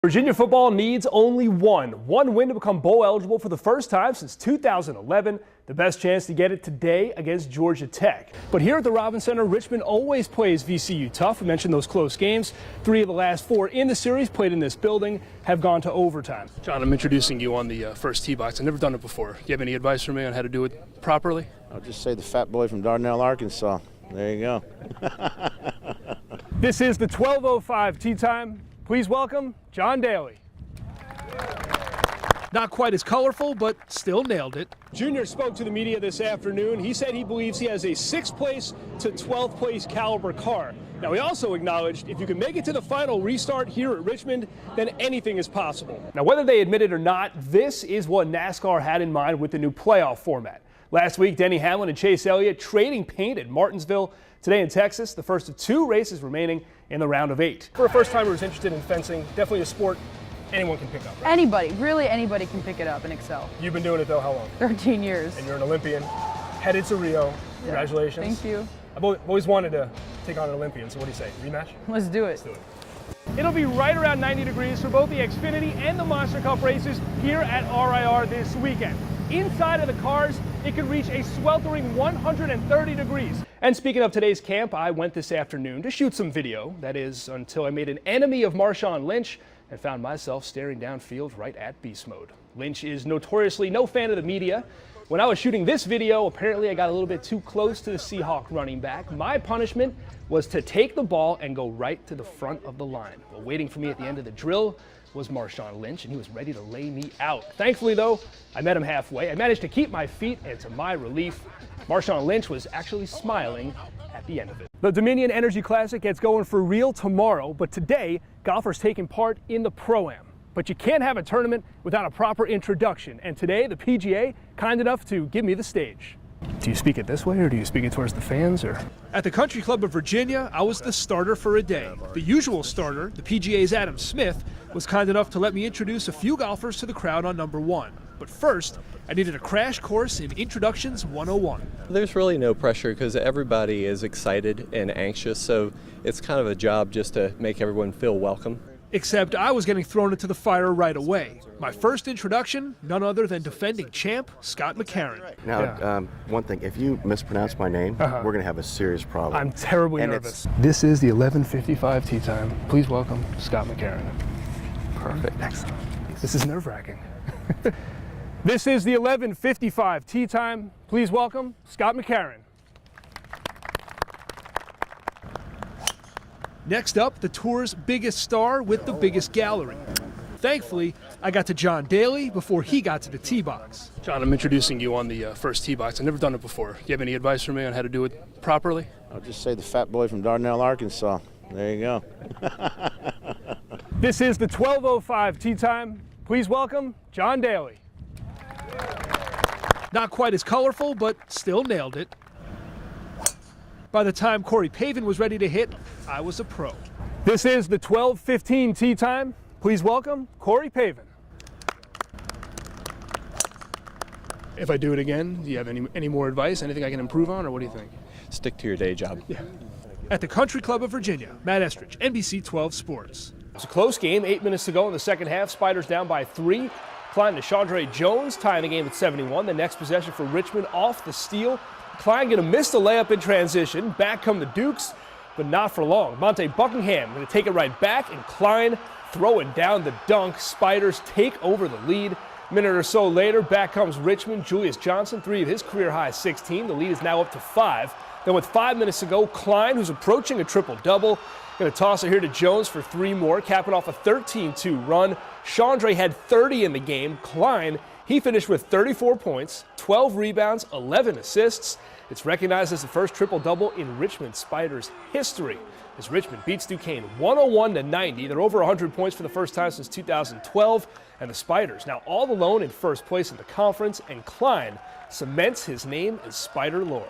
Virginia football needs only one win to become bowl eligible for the first time since 2011. The best chance to get it today against Georgia Tech. But here at the Robins Center, Richmond always plays VCU tough. We mentioned those close games. 3 of the last 4 in the series played in this building have gone to overtime. John, I'm introducing you on the first tee box. I've never done it before. Do you have any advice for me on how to do it properly? I'll just say the fat boy from Dardanelle, Arkansas. There you go. This is the 12:05 tee time. Please welcome John Daly. Not quite as colorful, but still nailed it. Junior spoke to the media this afternoon. He said he believes he has a 6th place to 12th place caliber car. Now, he also acknowledged if you can make it to the final restart here at Richmond, then anything is possible. Now, whether they admit it or not, this is what NASCAR had in mind with the new playoff format. Last week, Denny Hamlin and Chase Elliott trading paint at Martinsville. Today in Texas, the first of 2 races remaining in the round of 8. For a first-timer who's interested in fencing, definitely a sport anyone can pick up, right? Anybody, really anybody can pick it up and excel. You've been doing it, though, how long? 13 years. And you're an Olympian, headed to Rio. Congratulations. Thank you. I've always wanted to take on an Olympian, so what do you say, rematch? Let's do it. Let's do it. It'll be right around 90 degrees for both the Xfinity and the Monster Cup races here at RIR this weekend. Inside of the cars, it could reach a sweltering 130 degrees. And speaking of today's camp, I went this afternoon to shoot some video. That is, until I made an enemy of MARSHAWN Lynch and found myself staring downfield right at beast mode. Lynch is notoriously no fan of the media. When I was shooting this video, apparently I got a little bit too close to the Seahawk running back. My punishment was to take the ball and go right to the front of the line. Well, waiting for me at the end of the drill was MARSHAWN Lynch, and he was ready to lay me out. Thankfully, though, I met him halfway. I managed to keep my feet, and to my relief, MARSHAWN Lynch was actually smiling at the end of it. The Dominion Energy Classic gets going for real tomorrow, but today, golfers taking part in the Pro-Am. But you can't have a tournament without a proper introduction, and today, the PGA, kind enough to give me the stage. Do you speak it this way, or do you speak it towards the fans, or? At the Country Club of Virginia, I was the starter for a day. The usual starter, the PGA's Adam Smith, was kind enough to let me introduce a few golfers to the crowd on number 1. But first, I needed a crash course in Introductions 101. There's really no pressure because everybody is excited and anxious, so it's kind of a job just to make everyone feel welcome. Except I was getting thrown into the fire right away. My first introduction, none other than defending champ Scott McCarron. Now, one thing, if you mispronounce my name, we're going to have a serious problem. I'm terribly nervous. This is the 11:55 tee time. Please welcome Scott McCarron. Perfect. Excellent. This is nerve-wracking. This is the 11:55 tee time. Please welcome Scott McCarron. Next up, the tour's biggest star with the biggest gallery. Thankfully, I got to John Daly before he got to the tee box. John, I'm introducing you on the first tee box. I've never done it before. Do you have any advice for me on how to do it properly? I'll just say the fat boy from Dardanelle, Arkansas. There you go. This is the 12:05 tee time. Please welcome John Daly. Not quite as colorful, but still nailed it. By the time Corey Pavin was ready to hit, I was a pro. This is the 12:15 tee time. Please welcome Corey Pavin. If I do it again, do you have any more advice? Anything I can improve on, or what do you think? Stick to your day job. Yeah. At the Country Club of Virginia, Matt Estreich, NBC 12 Sports. It was a close game, 8 minutes to go in the second half. Spiders down by 3. Klein to Chandre Jones, tying the game at 71. The next possession for Richmond off the steal. Klein going to miss the layup in transition. Back come the Dukes, but not for long. Monte Buckingham going to take it right back, and Klein throwing down the dunk. Spiders take over the lead. A minute or so later, back comes Richmond. Julius Johnson, 3 of his career-high 16. The lead is now up to 5. Then with 5 minutes to go, Klein, who's approaching a triple-double, going to toss it here to Jones for 3 more, capping off a 13-2 run. Chandre had 30 in the game. Klein, he finished with 34 points, 12 rebounds, 11 assists. It's recognized as the first triple-double in Richmond Spiders history, as Richmond beats Duquesne 101-90. They're over 100 points for the first time since 2012, and the Spiders now all alone in first place in the conference, and Klein cements his name in Spider lore.